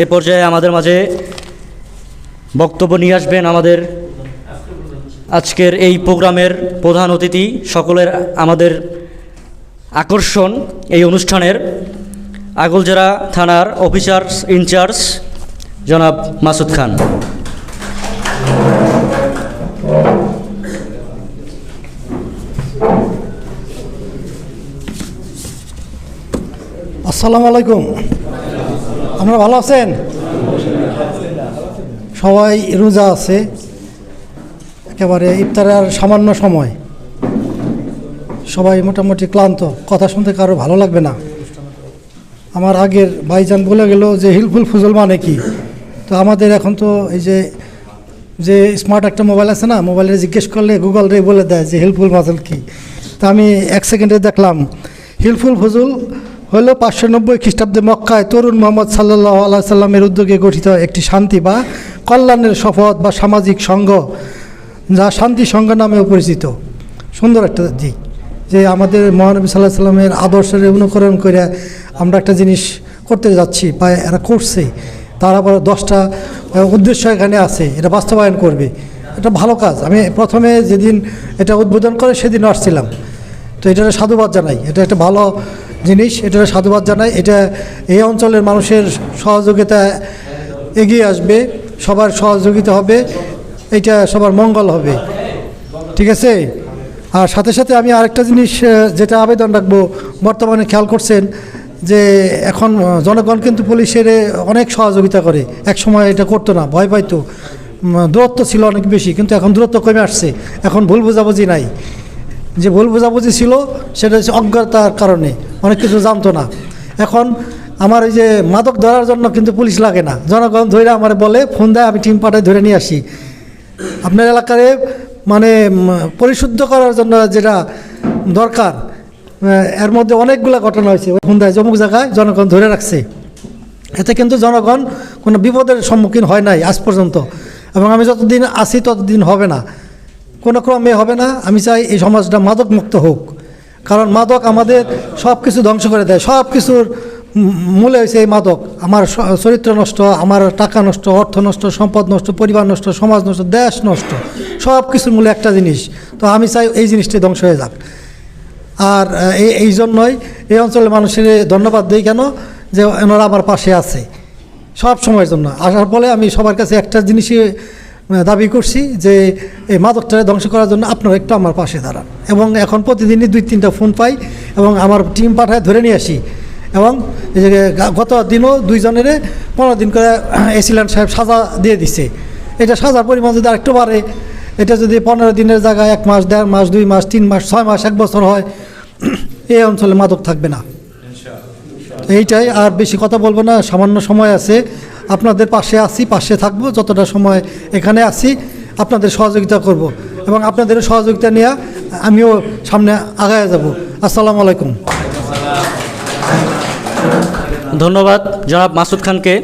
এ পর্যায়ে আমাদের মাঝে বক্তব্য নিয়ে আসবেন আমাদের আজকের এই প্রোগ্রামের প্রধান অতিথি, সকলের আমাদের আকর্ষণ এই অনুষ্ঠানের আগলঝাড়া থানার অফিসার ইনচার্জ জনাব মাসুদ খান। আসসালামু আলাইকুম। আপনারা ভালো আছেন? সবাই রোজা আছে, একেবারে ইফতারের সামান্য সময়, সবাই মোটামুটি ক্লান্ত, কথা শুনতে কারো ভালো লাগবে না। আমার আগের ভাইজান বলে গেল যে হিলফুল ফুজল মানে কি। তো আমাদের এখন তো এই যে স্মার্ট একটা মোবাইল আছে না, মোবাইলে জিজ্ঞেস করলে গুগল রে বলে দেয় যে হিলফুল ফাজল কি। তা আমি 1 সেকেন্ডে দেখলাম হিলফুল ফজল হলো 590 খ্রিস্টাব্দে মক্কায় তরুণ মোহাম্মদ সাল্লাল্লাহু আলাইহি সাল্লামের উদ্যোগে গঠিত একটি শান্তি বা কল্যাণের শপথ বা সামাজিক সংঘ, যা শান্তি সংঘ নামেও পরিচিত। সুন্দর একটা দিক যে আমাদের মহানবী সাল্লাল্লাহু আলাইহি সাল্লামের আদর্শের অনুকরণ করে আমরা একটা জিনিস করতে যাচ্ছি বা এরা করছে, তার আবার 10টা উদ্দেশ্য এখানে আছে, এটা বাস্তবায়ন করবে। এটা ভালো কাজ। আমি প্রথমে যেদিন এটা উদ্বোধন করে সেদিন আসছিলাম, তো এটার সাধুবাদ জানাই। এটা একটা ভালো জিনিস, এটার সাধুবাদ জানাই। এটা এই অঞ্চলের মানুষের সহযোগিতা এগিয়ে আসবে, সবার সহযোগিতা হবে, এটা সবার মঙ্গল হবে। ঠিক আছে। আর সাথে সাথে আমি আরেকটা জিনিস যেটা আবেদন রাখবো, বর্তমানে খেয়াল করছেন যে এখন জনগণ কিন্তু পুলিশের অনেক সহযোগিতা করে। এক সময় এটা করতো না, ভয় পাইতো, দূরত্ব ছিল অনেক বেশি, কিন্তু এখন দূরত্ব কমে আসছে। এখন ভুল বোঝাবুঝি নাই। যে ভুল বোঝাবুঝি ছিল সেটা হচ্ছে অজ্ঞতার কারণে, অনেক কিছু জানতো না। এখন আমার এই যে মাদক ধরার জন্য কিন্তু পুলিশ লাগে না, জনগণ ধরে আমার বলে, ফোন দেয়, আমি টিম পাঠায় ধরে নিয়ে আসি। আপনার এলাকারে মানে পরিশুদ্ধ করার জন্য যেটা দরকার, এর মধ্যে অনেকগুলো ঘটনা হয়েছে। ফোন দেয় অমুক জায়গায়, জনগণ ধরে রাখছে। এতে কিন্তু জনগণ কোনো বিপদের সম্মুখীন হয় নাই আজ পর্যন্ত, এবং আমি যতদিন আছি ততদিন হবে না, কোনো ক্রমে হবে না। আমি চাই এই সমাজটা মাদক মুক্ত হোক, কারণ মাদক আমাদের সব কিছু ধ্বংস করে দেয়। সব কিছুর মূলে হয়েছে এই মাদক। আমার চরিত্র নষ্ট, আমার টাকা নষ্ট, অর্থ নষ্ট, সম্পদ নষ্ট, পরিবার নষ্ট, সমাজ নষ্ট, দেশ নষ্ট, সব কিছুর মূলে একটা জিনিস। তো আমি চাই এই জিনিসটি ধ্বংস হয়ে যাক। আর এই জন্যই এই অঞ্চলের মানুষের ধন্যবাদ দিই, কেন যে ওনারা আমার পাশে আছে সব সময়ের জন্য। আসার ফলে আমি সবার কাছে একটা জিনিসই দাবি করছি যে এই মাদকটা ধ্বংস করার জন্য আপনারা একটু আমার পাশে দাঁড়ান। এবং এখন প্রতিদিনই 2-3টা ফোন পাই এবং আমার টিম পাঠায় ধরে নিয়ে আসি। এবং এই যে গত দিনও 2 জনের 15 দিন করে এসিল্যান্ড সাহেব সাজা দিয়ে দিছে। এটা সাজার পরিমাণ যদি আরেকটু বাড়ে, এটা যদি 15 দিনের জায়গায় 1 মাস, 1.5 মাস, 2 মাস, 3 মাস, 6 মাস, 1 বছর হয়, এই অঞ্চলে মাদক থাকবে না। এইটাই, আর বেশি কথা বলবো না, সামান্য সময় আছে। আপনাদের পাশে আছি, পাশে থাকবো, যতটা সময় এখানে আছি আপনাদের সহযোগিতা করব, এবং আপনাদের সহযোগিতা নিয়ে আমিও সামনে আগায় যাব। আসসালামু আলাইকুম। ধন্যবাদ জনাব মাসুদ খানকে।